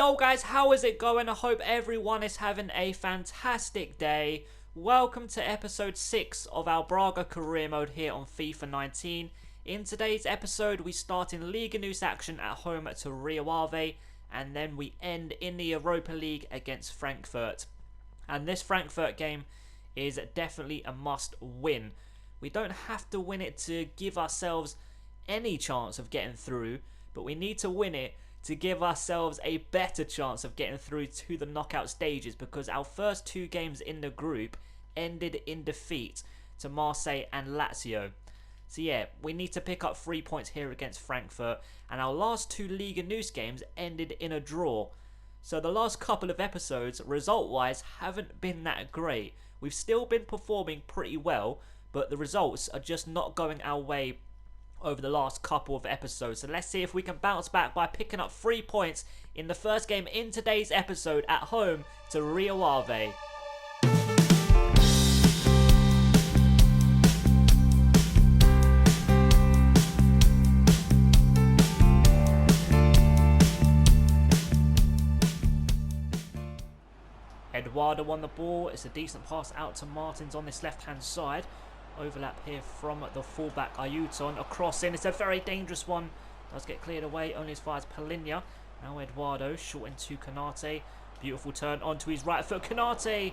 Yo guys, how is it going? I hope everyone is having a fantastic day. Welcome to episode 6 of our Braga career mode here on FIFA 19. In today's episode, we start in Liga News action at home to Rio Ave, and then we end in the Europa League against Frankfurt. And this Frankfurt game is definitely a must win. We don't have to win it to give ourselves any chance of getting through, but we need to win it to give ourselves a better chance of getting through to the knockout stages, because our first two games in the group ended in defeat to Marseille and Lazio. So yeah, we need to pick up 3 points here against Frankfurt, and our last two Liga News games ended in a draw. So the last couple of episodes, result-wise, haven't been that great. We've still been performing pretty well, but the results are just not going our way over the last couple of episodes. So let's see if we can bounce back by picking up 3 points in the first game in today's episode at home to Rio Ave. Eduardo won the ball. It's a decent pass out to Martins on this left hand side. Overlap here from the fullback Ayuton, a cross in. It's a very dangerous one. Does get cleared away only as far as Palinha. Now Eduardo short into Canate. Beautiful turn onto his right foot. Canate,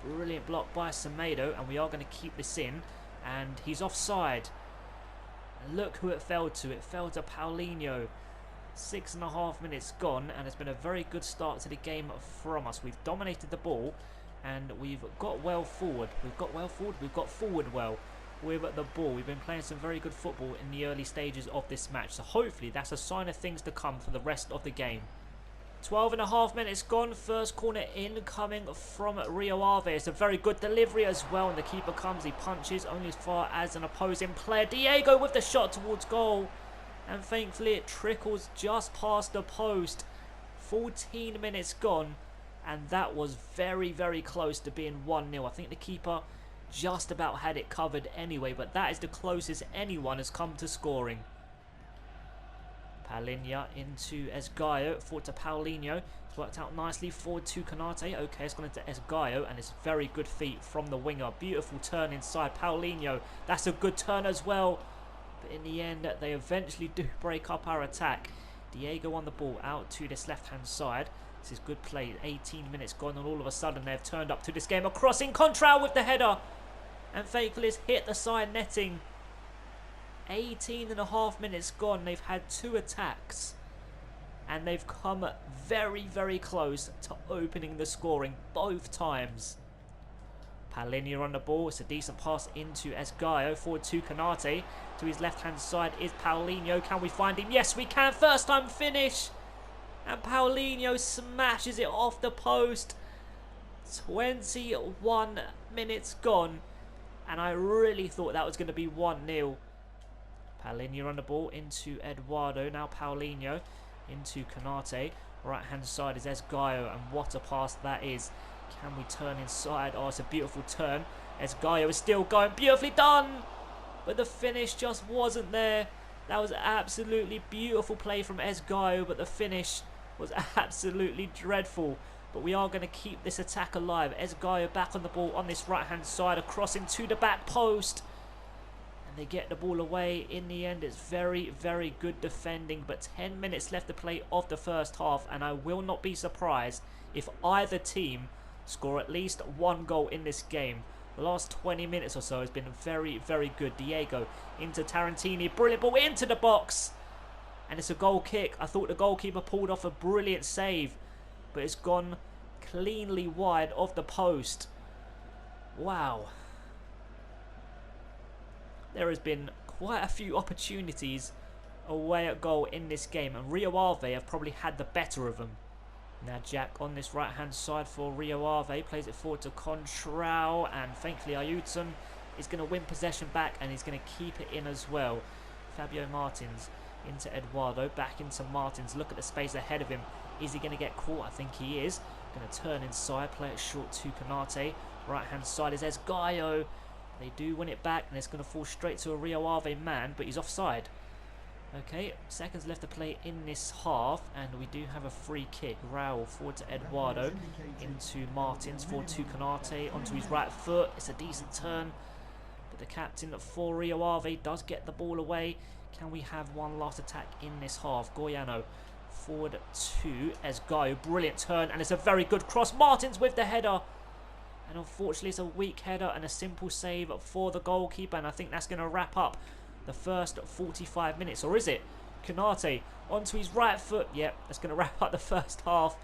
brilliant block by Semedo, and we are going to keep this in. And he's offside. Look who it fell to. It fell to Paulinho. 6.5 minutes gone, and it's been a very good start to the game from us. We've dominated the ball, and we've got well forward. We've got forward well with the ball. We've been playing some very good football in the early stages of this match, so hopefully that's a sign of things to come for the rest of the game. 12.5 minutes gone. First corner incoming from Rio Ave. It's a very good delivery as well, and the keeper comes. He punches only as far as an opposing player. Diego with the shot towards goal, and thankfully it trickles just past the post. 14 minutes gone, and that was very, very close to being 1-0. I think the keeper just about had it covered anyway, but that is the closest anyone has come to scoring. Palinha into Esgaio, forward to Paulinho. It's worked out nicely, forward to Canate. Okay, it's gone into Esgaio, and it's very good feet from the winger. Beautiful turn inside Paulinho. That's a good turn as well. But in the end, they eventually do break up our attack. Diego on the ball out to this left-hand side. This is good play. 18 minutes gone, and all of a sudden they've turned up to this game. A crossing Contral with the header, and thankfully it's hit the side netting. 18.5 minutes gone. They've had 2 attacks, and they've come very, very close to opening the scoring both times. Palinha on the ball. It's a decent pass into Esgaio, forward to Canate. To his left-hand side is Paulinho. Can we find him? Yes, we can. First time finish. And Paulinho smashes it off the post. 21 minutes gone, and I really thought that was going to be 1-0. Palinha on the ball into Eduardo. Now Paulinho into Canate. Right-hand side is Esgaio, and what a pass that is. Can we turn inside? Oh, it's a beautiful turn. Esgaio is still going. Beautifully done, but the finish just wasn't there. That was absolutely beautiful play from Esgaio, but the finish was absolutely dreadful. But we are going to keep this attack alive. Esgaio back on the ball on this right-hand side. A cross into the back post, and they get the ball away. In the end, it's very, very good defending. But 10 minutes left to play of the first half, and I will not be surprised if either team score at least 1 goal in this game. The last 20 minutes or so has been very, very good. Diego into Tarantini. Brilliant ball into the box, and it's a goal kick. I thought the goalkeeper pulled off a brilliant save, but it's gone cleanly wide of the post. Wow. There has been quite a few opportunities away at goal in this game, and Rio Ave have probably had the better of them. Now Jack on this right-hand side for Rio Ave. Plays it forward to Contral, and thankfully Ayuton is going to win possession back, and he's going to keep it in as well. Fabio Martins into Eduardo, back into Martins. Look at the space ahead of him. Is he going to get caught? I think he is. Going to turn inside, play it short to Canate. Right-hand side is Esgaio. They do win it back, and it's going to fall straight to a Rio Ave man, but he's offside. Okay, seconds left to play in this half, and we do have a free kick. Raul forward to Eduardo, into Martins, forward to Canate, onto his right foot. It's a decent turn, but the captain for Rio Ave does get the ball away. Can we have one last attack in this half? Goiano forward to Esgaio, brilliant turn, and it's a very good cross. Martins with the header, and unfortunately it's a weak header and a simple save for the goalkeeper, and I think that's going to wrap up the first 45 minutes, or is it? Canate onto his right foot. Yep, that's going to wrap up the first half.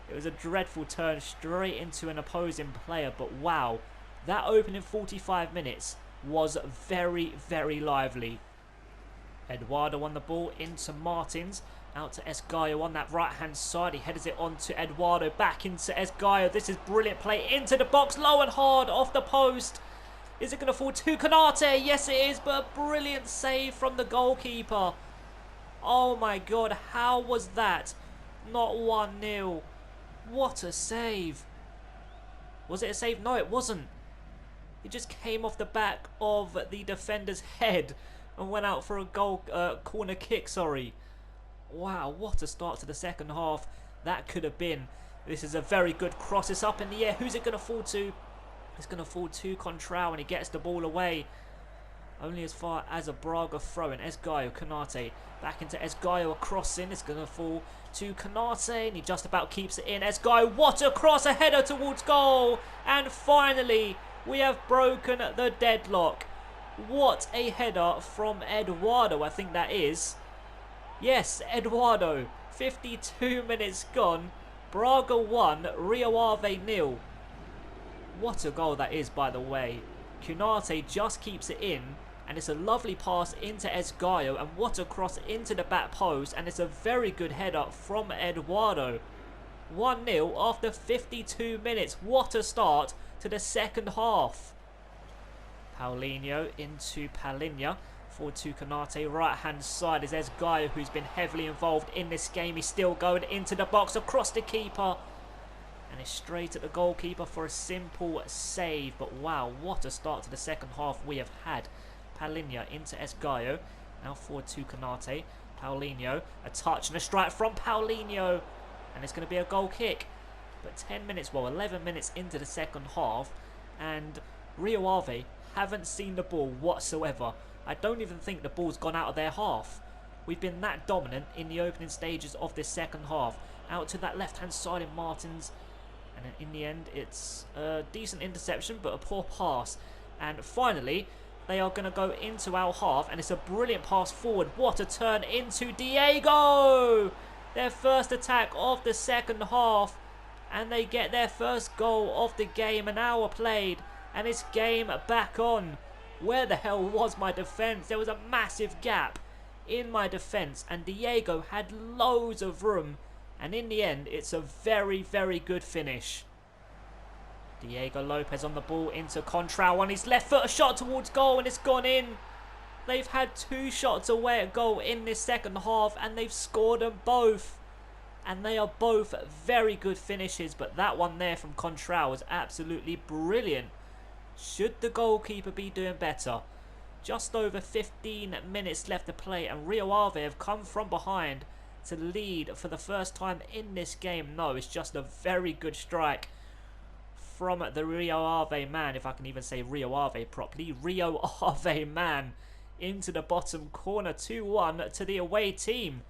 It was a dreadful turn straight into an opposing player, but wow, that opening 45 minutes was very, very lively. Eduardo won the ball into Martins, out to Esgaio on that right hand side. He headers it on to Eduardo, back into Esgaio. This is brilliant play into the box, low and hard off the post. Is it going to fall to Canate? Yes, it is, but a brilliant save from the goalkeeper. Oh my God, how was that not 1-0? What a save. Was it a save? No, it wasn't. It just came off the back of the defender's head and went out for a corner kick, sorry. Wow, what a start to the second half that could have been. This is a very good cross. It's up in the air. Who's it going to fall to? It's going to fall to Contrao, and he gets the ball away. Only as far as a Braga throw in. Esgaio, Canate, back into Esgaio, a cross in. It's going to fall to Canate, and he just about keeps it in. Esgaio, what a cross, a header towards goal. And finally, we have broken the deadlock. What a header from Eduardo, I think that is. Yes, Eduardo, 52 minutes gone. Braga 1, Rio Ave 0. What a goal that is, by the way. Cunate just keeps it in, and it's a lovely pass into Esgaio, and what a cross into the back post, and it's a very good header from Eduardo. 1-0 after 52 minutes. What a start to the second half. Paulinho into Palinha. Forward to Canate, right hand side is Esgaio, who's been heavily involved in this game. He's still going into the box, across the keeper, and it's straight at the goalkeeper for a simple save. But wow, what a start to the second half we have had. Palinha into Esgaio, now forward to Canate. Paulinho, a touch and a strike from Paulinho, and it's going to be a goal kick. But 10 minutes, well 11 minutes into the second half, and Rio Ave haven't seen the ball whatsoever. I don't even think the ball's gone out of their half. We've been that dominant in the opening stages of this second half. Out to that left hand side in Martins, and then in the end it's a decent interception but a poor pass. And finally they are going to go into our half, and it's a brilliant pass forward. What a turn into Diego! Their first attack of the second half, and they get their first goal of the game. An hour played and it's game back on. Where the hell was my defence? There was a massive gap in my defence, and Diego had loads of room, and in the end it's a very, very good finish. Diego Lopez on the ball into Contrao on his left foot, a shot towards goal, and it's gone in. They've had 2 shots away at goal in this second half, and they've scored them both, and they are both very good finishes. But that one there from Contrao was absolutely brilliant. Should the goalkeeper be doing better? Just over 15 minutes left to play, and Rio Ave have come from behind to lead for the first time in this game. No, it's just a very good strike from the Rio Ave man, if I can even say Rio Ave properly. Rio Ave man into the bottom corner. 2-1 to the away team.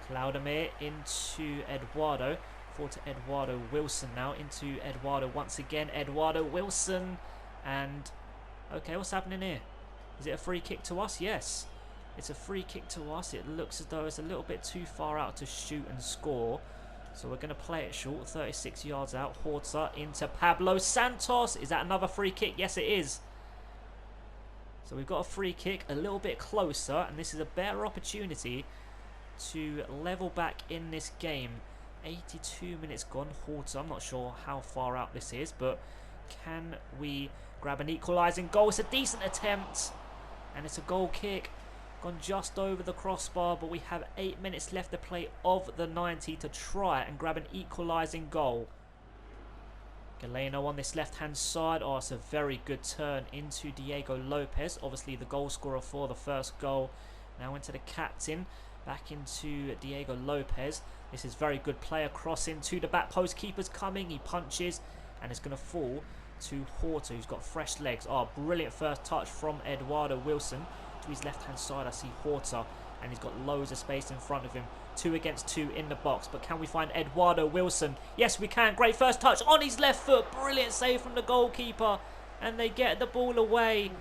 Claudemir into Eduardo. Forward to Eduardo Wilson now, into Eduardo once again. Eduardo Wilson, and okay, what's happening here? Is it a free kick to us? Yes, it's a free kick to us. It looks as though it's a little bit too far out to shoot and score, so we're going to play it short. 36 yards out. Horta into Pablo Santos. Is that another free kick? Yes, it is. So we've got a free kick a little bit closer, and this is a better opportunity to level back in this game. 82 minutes gone. Horta, I'm not sure how far out this is, but can we grab an equalising goal? It's a decent attempt, and it's a goal kick. Gone just over the crossbar, but we have 8 minutes left to play of the 90 to try and grab an equalising goal. Galeno on this left-hand side. Oh, it's a very good turn into Diego Lopez, obviously the goal scorer for the first goal. Now into the captain. Back into Diego Lopez. This is very good player. Cross into the back post. Keeper's coming. He punches. And it's going to fall to Horta, who's got fresh legs. Oh, brilliant first touch from Eduardo Wilson. To his left-hand side, I see Horta. And he's got loads of space in front of him. 2 against 2 in the box. But can we find Eduardo Wilson? Yes, we can. Great first touch on his left foot. Brilliant save from the goalkeeper. And they get the ball away.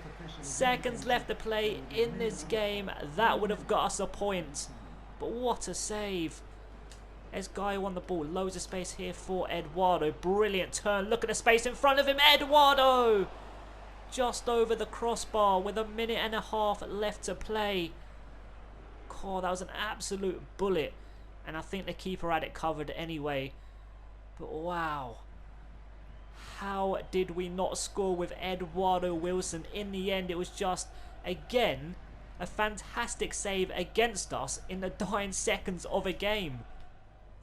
Seconds left to play in this game. That would have got us a point. But what a save. Esgaio on the ball. Loads of space here for Eduardo. Brilliant turn. Look at the space in front of him. Eduardo! Just over the crossbar with a minute and a half left to play. Oh, that was an absolute bullet. And I think the keeper had it covered anyway. But wow. How did we not score with Eduardo Wilson? In the end, it was just, again, a fantastic save against us in the dying seconds of a game.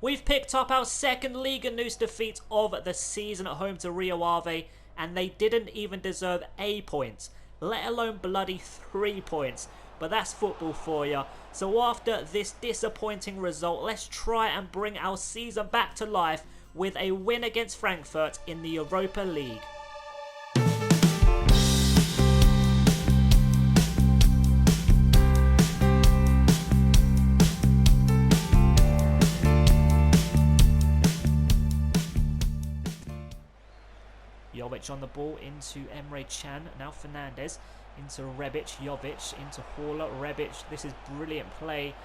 We've picked up our second Liga NOS defeat of the season at home to Rio Ave, and they didn't even deserve a point, let alone bloody 3 points. But that's football for you. So after this disappointing result, let's try and bring our season back to life with a win against Frankfurt in the Europa League. Jovic on the ball into Emre Can. Now Fernandez into Rebic. Jovic into Haller. Rebic. This is brilliant play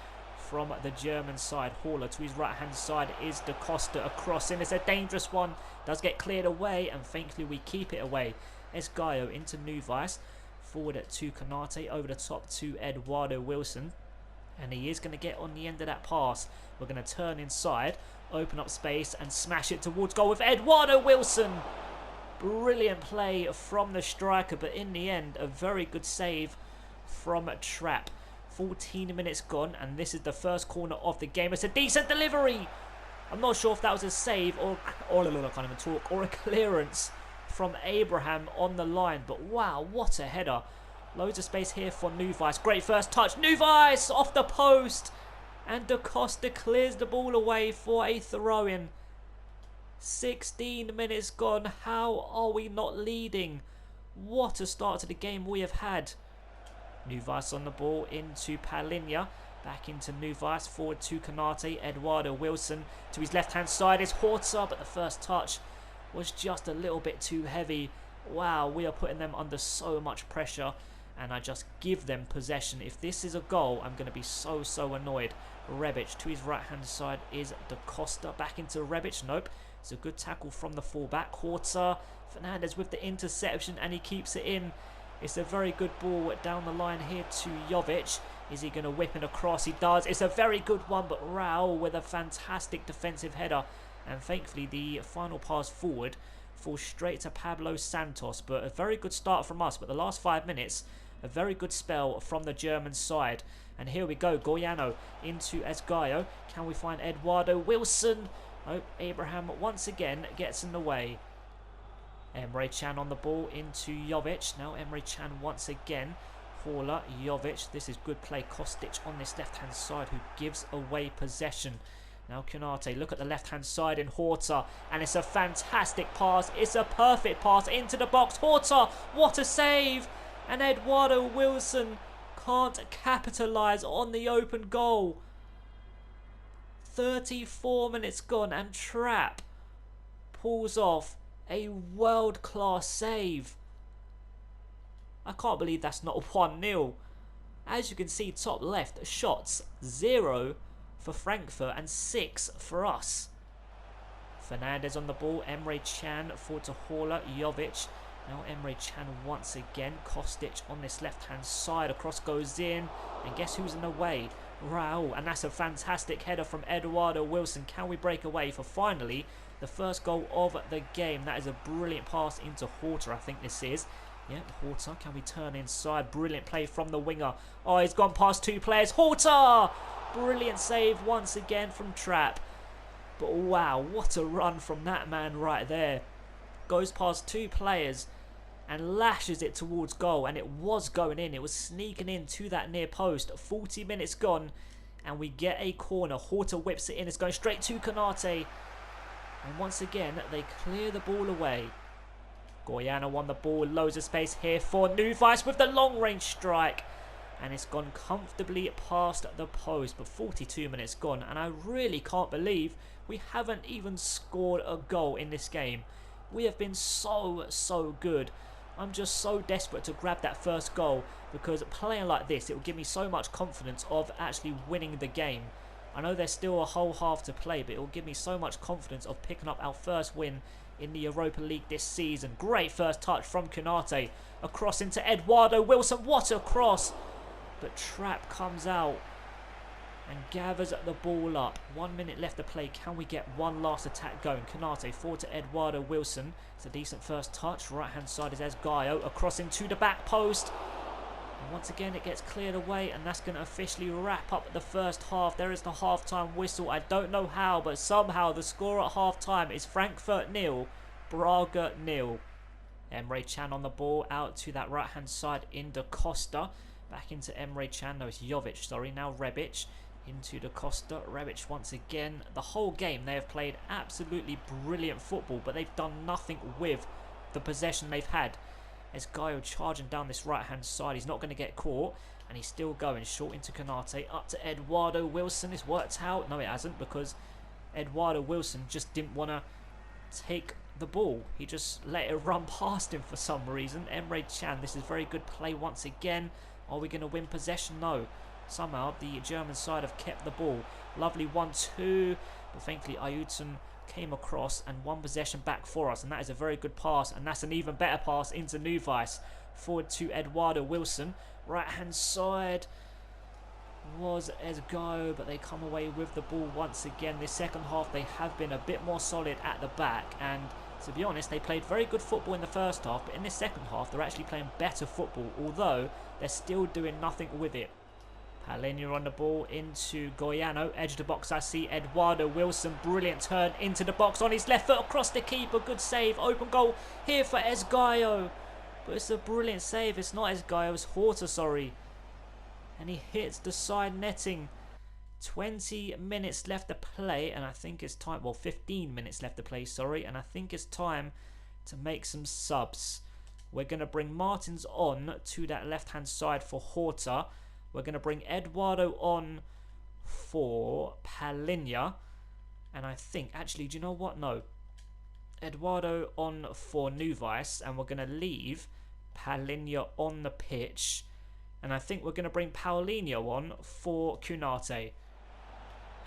from the German side. Haller to his right hand side is Da Costa across in. It's a dangerous one. Does get cleared away, and thankfully we keep it away. Esgaio into Nuvais. Forward to Konate. Over the top to Eduardo Wilson. And he is going to get on the end of that pass. We're going to turn inside, open up space and smash it towards goal with Eduardo Wilson. Brilliant play from the striker, but in the end, a very good save from Trapp. 14 minutes gone, and this is the first corner of the game. It's a decent delivery. I'm not sure if that was a save or I can't even talk, or a clearance from Abraham on the line. But wow, what a header. Loads of space here for Nuvais. Great first touch. Nuvais off the post. And Da Costa clears the ball away for a throw-in. 16 minutes gone. How are we not leading? What a start to the game we have had. Nuvais on the ball into Palinha. Back into Nuvais. Forward to Konate. Eduardo Wilson. To his left-hand side is Horta. But the first touch was just a little bit too heavy. Wow, we are putting them under so much pressure. And I just give them possession. If this is a goal, I'm going to be so annoyed. Rebic to his right-hand side is Da Costa. Back into Rebic. Nope. It's a good tackle from the fullback. Horta. Fernandez with the interception, and he keeps it in. It's a very good ball down the line here to Jovic. Is he going to whip it across? He does. It's a very good one, but Raul with a fantastic defensive header. And thankfully, the final pass forward falls straight to Pablo Santos. But a very good start from us. But the last 5 minutes, a very good spell from the German side. And here we go. Goiano into Esgaio. Can we find Eduardo Wilson? Oh, Abraham once again gets in the way. Emre Can on the ball into Jovic. Now Emre Can once again. Haller, Jovic. This is good play. Kostic on this left-hand side, who gives away possession. Now Konate. Look at the left-hand side in Horta. And it's a fantastic pass. It's a perfect pass into the box. Horta, what a save. And Eduardo Wilson can't capitalise on the open goal. 34 minutes gone, and Trapp pulls off a world-class save. I can't believe that's not 1-0. As you can see, top left, shots 0 for Frankfurt and 6 for us. Fernandez on the ball. Emre Can forward to Haller. Jovic. Now Emre Can once again. Kostic on this left-hand side. Across goes in. And guess who's in the way? Raul. And that's a fantastic header from Eduardo Wilson. Can we break away for finally the first goal of the game? That is a brilliant pass into Horta, I think this is. Yeah, Horta. Can we turn inside? Brilliant play from the winger. Oh, he's gone past 2 players. Horta! Brilliant save once again from Trapp. But wow, what a run from that man right there. Goes past 2 players. and lashes it towards goal, and it was going in. It was sneaking in to that near post. 40 minutes gone, and we get a corner. Horta whips it in. It's going straight to Konate, and once again they clear the ball away. Goiano won the ball. Loads of space here for Nuvice with the long range strike, and it's gone comfortably past the post. But 42 minutes gone, and I really can't believe we haven't even scored a goal in this game. We have been so good. I'm just so desperate to grab that first goal, because playing like this, it will give me so much confidence of actually winning the game. I know there's still a whole half to play, but it will give me so much confidence of picking up our first win in the Europa League this season. Great first touch from Konate. Across into Eduardo Wilson. What a cross! But Trapp comes out and gathers the ball up. 1 minute left to play. Can we get one last attack going? Konate forward to Eduardo Wilson. It's a decent first touch. Right hand side is Esgaio. Across into the back post. And once again it gets cleared away, and that's going to officially wrap up the first half. There is the half-time whistle. I don't know how, but somehow the score at half-time is Frankfurt 0, Braga 0. Emre Can on the ball, out to that right hand side in Da Costa. Back into Emre Can. No, it's Jovic, sorry. Now Rebic into Da Costa. Rebic once again. The whole game they have played absolutely brilliant football, but they've done nothing with the possession they've had. Esgaio charging down this right hand side. He's not going to get caught, and he's still going short into Konate. Up to Eduardo Wilson. It's worked out. No, it hasn't, because Eduardo Wilson just didn't want to take the ball. He just let it run past him for some reason. Emre Can, this is very good play once again. Are we going to win possession? No. Somehow the German side have kept the ball. Lovely 1-2, but thankfully Ayuton came across and won possession back for us, and that is a very good pass, and that's an even better pass into Nuvice. Forward to Eduardo Wilson. Right hand side was Esgaio, but they come away with the ball once again. This second half they have been a bit more solid at the back, and to be honest they played very good football in the first half, but in this second half they're actually playing better football, although they're still doing nothing with it. Palhinha on the ball into Goiano. Edge of the box, I see Eduardo Wilson. Brilliant turn into the box on his left foot across the keeper. Good save. Open goal here for Esgaio. But it's a brilliant save. It's not Esgaio, it's Horta, sorry. And he hits the side netting. 20 minutes left to play, and I think it's time, well, 15 minutes left to play, sorry, and I think it's time to make some subs. We're going to bring Martins on to that left-hand side for Horta. We're going to bring Eduardo on for Palhinha. And I think, actually, do you know what? No. Eduardo on for Nuvice, and we're going to leave Palhinha on the pitch. And I think we're going to bring Paulinho on for Konate.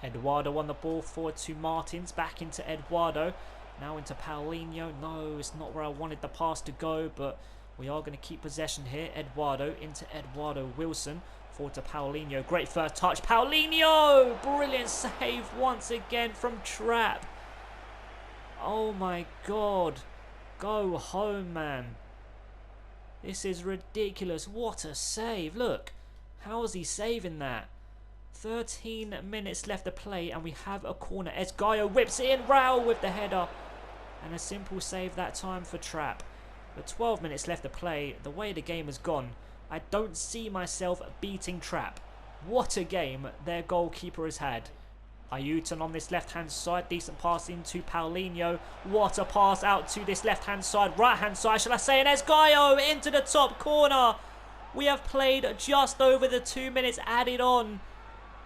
Eduardo on the ball, forward to Martins, back into Eduardo. Now into Paulinho. No, it's not where I wanted the pass to go, but we are going to keep possession here. Eduardo into Eduardo Wilson. Forward to Paulinho. Great first touch. Paulinho! Brilliant save once again from Trapp. Oh my god. Go home, man. This is ridiculous. What a save. Look. How is he saving that? 13 minutes left to play, and we have a corner. Esgaio whips it in. Raul with the header. And a simple save that time for Trapp. But 12 minutes left to play. The way the game has gone, I don't see myself beating Trapp. What a game their goalkeeper has had. Ayuton on this left-hand side. Decent pass into Paulinho. What a pass out to this left-hand side. Right-hand side, shall I say. And Esgaio into the top corner. We have played just over the 2 minutes added on.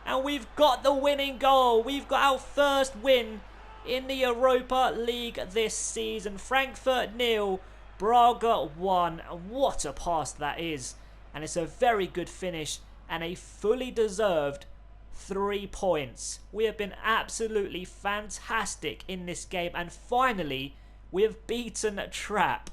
And we've got the winning goal. We've got our first win in the Europa League this season. Frankfurt 0, Braga 1. And what a pass that is. And it's a very good finish and a fully deserved 3 points. We have been absolutely fantastic in this game, and finally we have beaten Trapp.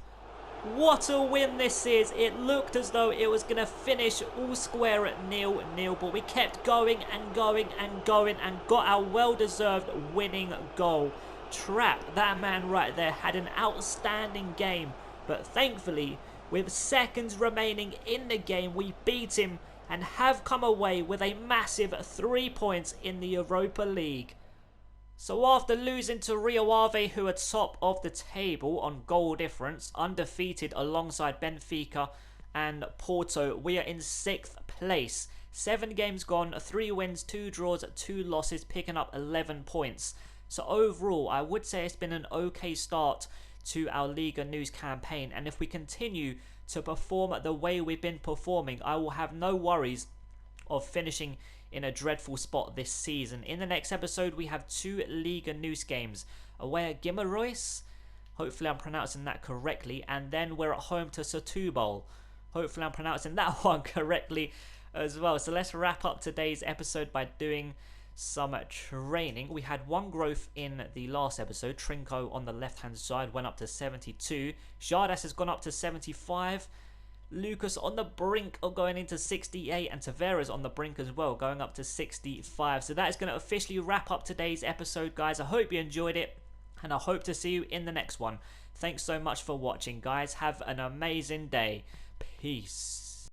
What a win this is. It looked as though it was going to finish all square at 0-0, but we kept going and going and going and got our well-deserved winning goal. Trapp, that man right there, had an outstanding game, but thankfully with seconds remaining in the game we beat him and have come away with a massive 3 points in the Europa League. So after losing to Rio Ave, who are top of the table on goal difference, undefeated alongside Benfica and Porto, we are in 6th place. 7 games gone, 3 wins, 2 draws, 2 losses, picking up 11 points. So overall, I would say it's been an okay start to our Liga News campaign. And if we continue to perform the way we've been performing, I will have no worries of finishing in a dreadful spot this season. In the next episode, we have 2 Liga News games. Away at Guimarães, hopefully I'm pronouncing that correctly, and then we're at home to Setúbal. Hopefully I'm pronouncing that one correctly as well. So let's wrap up today's episode by doing some training. We had 1 growth in the last episode. Trinco on the left hand side went up to 72. Jardas has gone up to 75. Lucas on the brink of going into 68, and Tavares on the brink as well, going up to 65. So that is going to officially wrap up today's episode, guys. I hope you enjoyed it, and I hope to see you in the next one. Thanks so much for watching, guys. Have an amazing day. Peace.